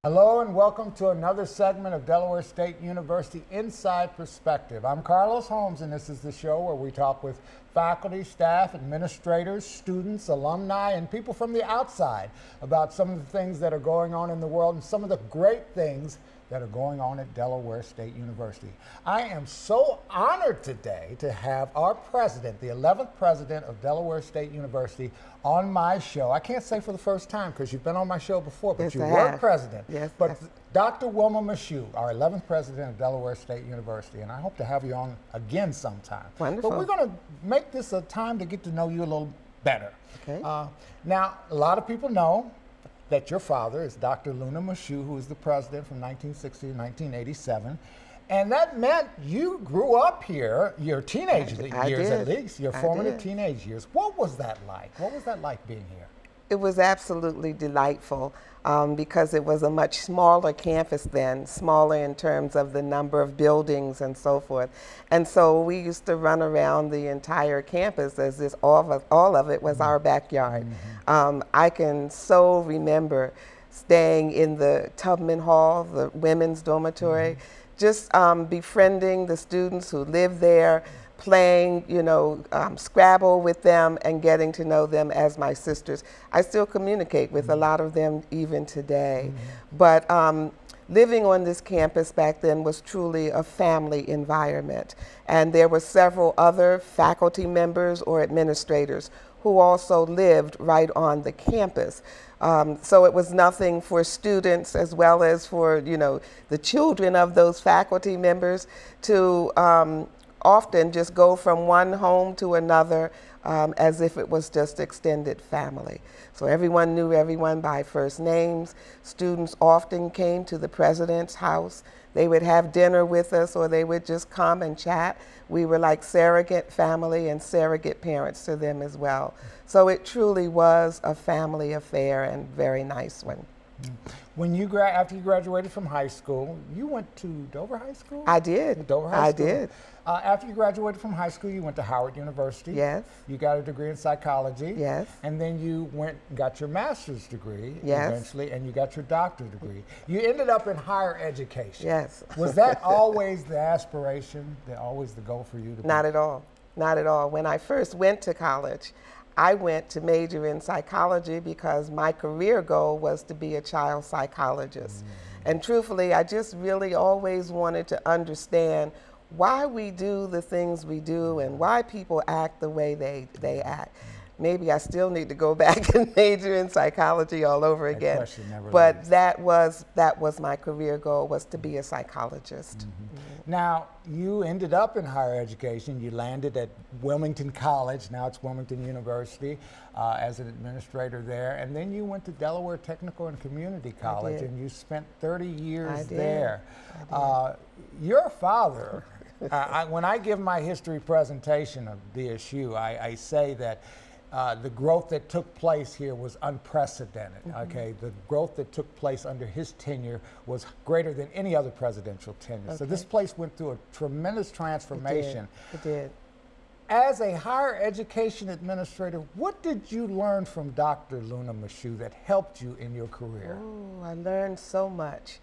Hello and welcome to another segment of Delaware State University Inside Perspective. I'm Carlos Holmes, and this is the show where we talk with faculty, staff, administrators, students, alumni, and people from the outside about some of the things that are going on in the world and some of the great things that are going on at Delaware State University. I am so honored today to have our president, the 11th president of Delaware State University, on my show. I can't say for the first time because you've been on my show before, but Yes, you I were have. president. Yes, But yes. Dr. Wilma Mishoe, our 11th president of Delaware State University, and I hope to have you on again sometime. Wonderful. But we're going to make this a time to get to know you a little better. Okay. Now, a lot of people know that your father is Dr. Wilma Mishoe, who was the president from 1960 to 1987. And that meant you grew up here, your teenage I years did. at least, your I formative did. teenage years. What was that like? What was that like being here? It was absolutely delightful because it was a much smaller campus then, smaller in terms of the number of buildings and so forth. And so we used to run around the entire campus as if all of it was our backyard. I can so remember staying in the Tubman Hall, the women's dormitory, just befriending the students who lived there, playing, Scrabble with them and getting to know them as my sisters. I still communicate with a lot of them even today. But living on this campus back then was truly a family environment. And there were several other faculty members or administrators who also lived right on the campus. So it was nothing for students as well as for, the children of those faculty members to often just go from one home to another as if it was just extended family. So everyone knew everyone by first names. Students often came to the president's house. They would have dinner with us or they would just come and chat. We were like surrogate family and surrogate parents to them as well. So it truly was a family affair and very nice one. When you after you graduated from high school, you went to Dover High School? I did. Dover High School. I did. After you graduated from high school, you went to Howard University. Yes. You got a degree in psychology. Yes. And then you went and got your master's degree Yes. eventually, and you got your doctorate degree. You ended up in higher education. Yes. Was that always the aspiration, always the goal for you? Not at all. Not at all. When I first went to college, I went to major in psychology because my career goal was to be a child psychologist. And truthfully, I just really always wanted to understand why we do the things we do and why people act the way they act. Maybe I still need to go back and major in psychology all over again. question never But leaves. that was my career goal, was to be a psychologist. Now, you ended up in higher education. You landed at Wilmington College, now it's Wilmington University, as an administrator there. And then you went to Delaware Technical and Community College, did. and you spent 30 years I did. there. I Your father, when I give my history presentation of DSU, I say that the growth that took place here was unprecedented, okay? The growth that took place under his tenure was greater than any other presidential tenure. So this place went through a tremendous transformation. It did. As a higher education administrator, what did you learn from Dr. Wilma Mishoe that helped you in your career? Oh, I learned so much.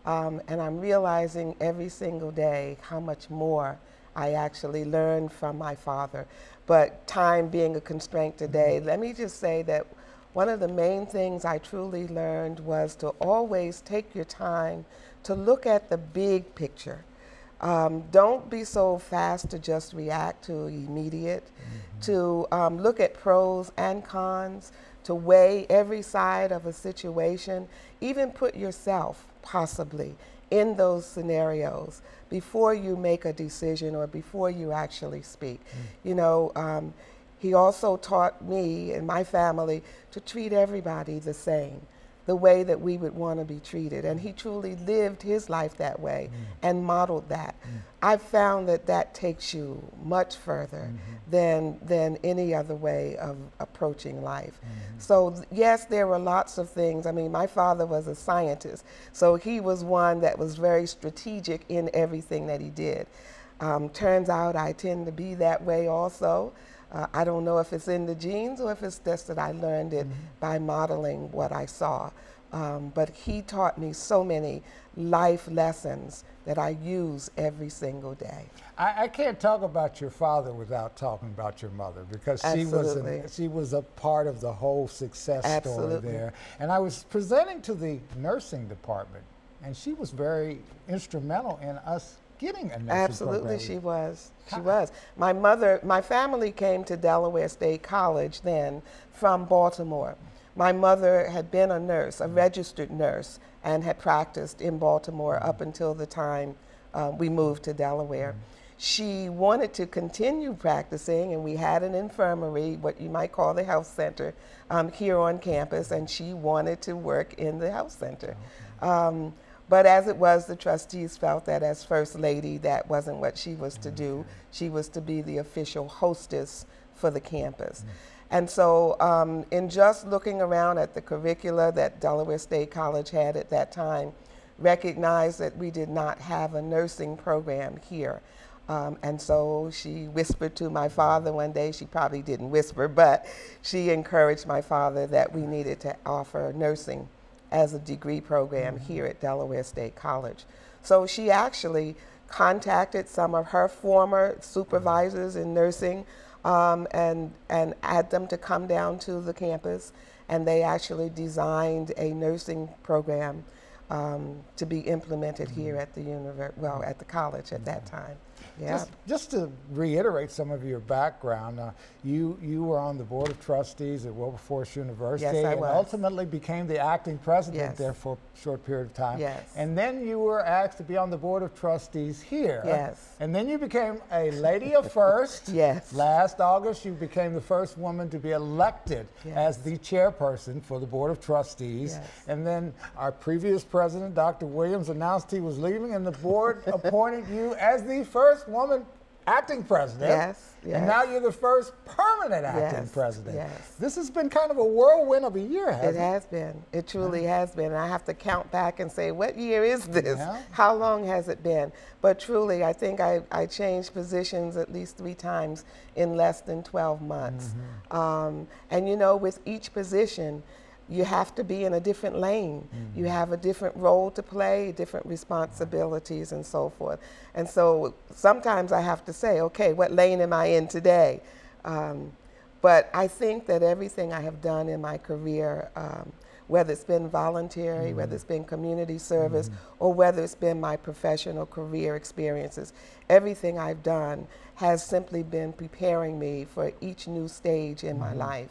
And I'm realizing every single day how much more I actually learned from my father. But time being a constraint today, let me just say that one of the main things I truly learned was to always take your time to look at the big picture. Don't be so fast to just react to immediate, to look at pros and cons, to weigh every side of a situation, even put yourself possibly in those scenarios before you make a decision or before you actually speak. He also taught me and my family to treat everybody the same, the way that we would want to be treated. And he truly lived his life that way and modeled that. I've found that that takes you much further than any other way of approaching life. So yes, there were lots of things. I mean, my father was a scientist, so he was one that was very strategic in everything that he did. Turns out I tend to be that way also. I don't know if it's in the genes or if it's just that I learned it by modeling what I saw. but he taught me so many life lessons that I use every single day. I can't talk about your father without talking about your mother, because she was a part of the whole success story there. And I was presenting to the nursing department, and she was very instrumental in us getting a nursing program. She was. She was. My family came to Delaware State College then from Baltimore. My mother had been a nurse, a registered nurse, and had practiced in Baltimore up until the time we moved to Delaware. She wanted to continue practicing, and we had an infirmary, what you might call the health center, here on campus, and she wanted to work in the health center. But as it was, the trustees felt that as First Lady, that wasn't what she was to do. She was to be the official hostess for the campus. And so in just looking around at the curricula that Delaware State College had at that time, recognized that we did not have a nursing program here. And so she whispered to my father one day, she probably didn't whisper, but she encouraged my father that we needed to offer nursing as a degree program here at Delaware State College. So she actually contacted some of her former supervisors in nursing and had them to come down to the campus, and they actually designed a nursing program to be implemented here at the at the college at that time. Yeah. Just to reiterate some of your background, you were on the board of trustees at Wilberforce University. Yes, I was. And ultimately became the acting president there for a short period of time. Yes. And then you were asked to be on the board of trustees here. Yes. And then you became a lady of first. Yes. Last August, you became the first woman to be elected as the chairperson for the board of trustees. Yes. And then our previous president, Dr. Williams, announced he was leaving, and the board appointed you as the first woman acting president. Yes, yes. And now you're the first permanent acting president. Yes. This has been kind of a whirlwind of a year, hasn't it? It has been. It truly has been. And I have to count back and say, what year is this? Yeah. How long has it been? But truly, I think I changed positions at least 3 times in less than 12 months. And you know, with each position, you have to be in a different lane. You have a different role to play, different responsibilities, and so forth. And so sometimes I have to say, okay, what lane am I in today? But I think that everything I have done in my career, whether it's been voluntary, whether it's been community service, or whether it's been my professional career experiences, everything I've done has simply been preparing me for each new stage in my life.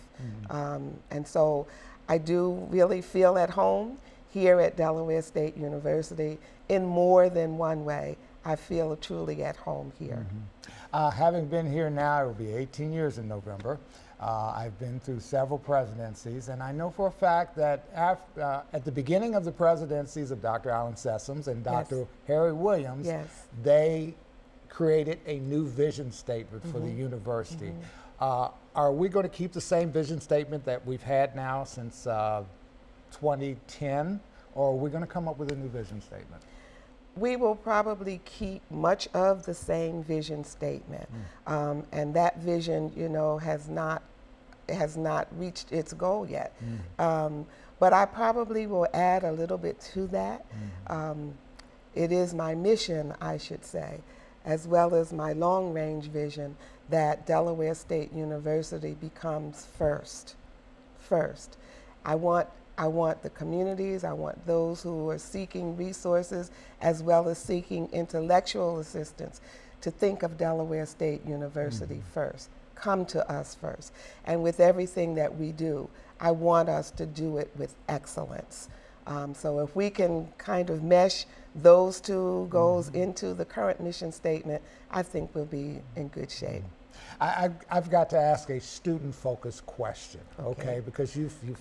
And so I do really feel at home here at Delaware State University in more than one way. I feel truly at home here. Having been here now, it will be 18 years in November. I've been through several presidencies, and I know for a fact that at the beginning of the presidencies of Dr. Alan Sessoms and Dr. Harry Williams, they created a new vision statement for the university. Are we going to keep the same vision statement that we've had now since 2010, or are we going to come up with a new vision statement? We will probably keep much of the same vision statement, and that vision, you know, has not reached its goal yet. But I probably will add a little bit to that. It is my mission, I should say, as well as my long-range vision, that Delaware State University becomes first. I want the communities, I want those who are seeking resources as well as seeking intellectual assistance to think of Delaware State University first. Come to us first. And with everything that we do, I want us to do it with excellence. So if we can kind of mesh those two goals into the current mission statement, I think we'll be in good shape. I've got to ask a student-focused question, okay? Because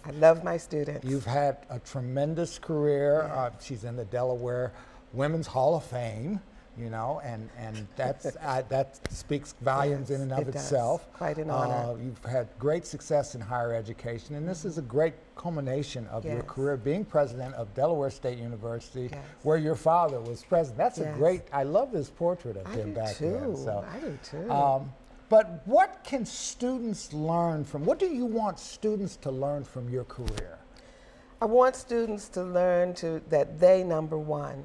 I love my students. You've had a tremendous career. She's in the Delaware Women's Hall of Fame, you know, and that's that speaks volumes in and of itself. Quite an honor. You've had great success in higher education, and this is a great culmination of your career being president of Delaware State University, where your father was president. That's a great, I love this portrait of him back then. So, I do too. But what can students learn from, what do you want students to learn from your career? I want students to learn that they, number one,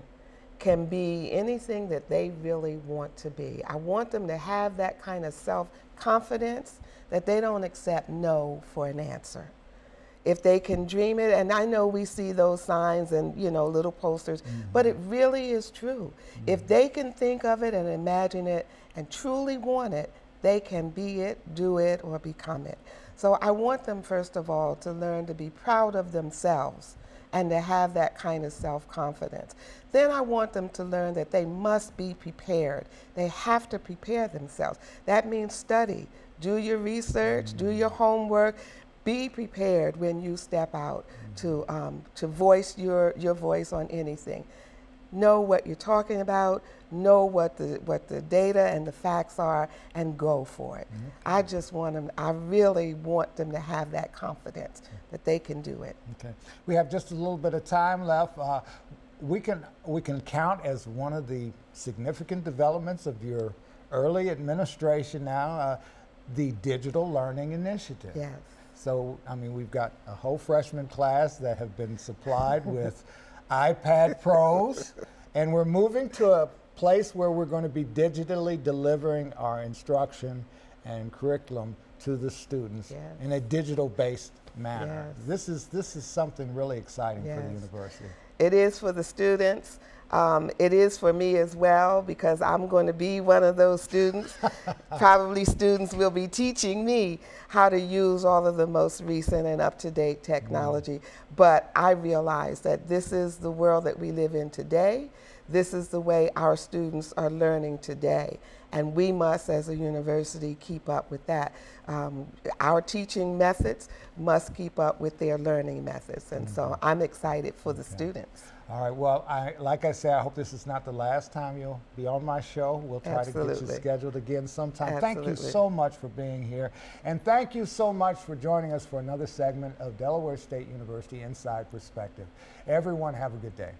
can be anything that they really want to be. I want them to have that kind of self-confidence that they don't accept no for an answer. If they can dream it, and I know we see those signs and little posters, but it really is true. If they can think of it and imagine it and truly want it, they can be it, do it, or become it. So I want them, first of all, to learn to be proud of themselves and to have that kind of self-confidence. Then I want them to learn that they must be prepared. They have to prepare themselves. That means study, do your research, do your homework, be prepared when you step out to voice your voice on anything. Know what you're talking about, know what the data and the facts are, and go for it. I just want them, I really want them to have that confidence that they can do it. Okay. We have just a little bit of time left. We can count as one of the significant developments of your early administration now, the Digital Learning Initiative. Yes. So, I mean, we've got a whole freshman class that have been supplied with iPad Pros, and we're moving to a place where we're going to be digitally delivering our instruction and curriculum to the students in a digital-based manner. This is something really exciting for the university. It is for the students. It is for me as well, because I'm going to be one of those students. Probably students will be teaching me how to use all of the most recent and up-to-date technology. But I realize that this is the world that we live in today. This is the way our students are learning today. And we must, as a university, keep up with that. Our teaching methods must keep up with their learning methods. And so I'm excited for the students. All right, well, like I said, I hope this is not the last time you'll be on my show. We'll try to get you scheduled again sometime. Thank you so much for being here. And thank you so much for joining us for another segment of Delaware State University Inside Perspective. Everyone, have a good day.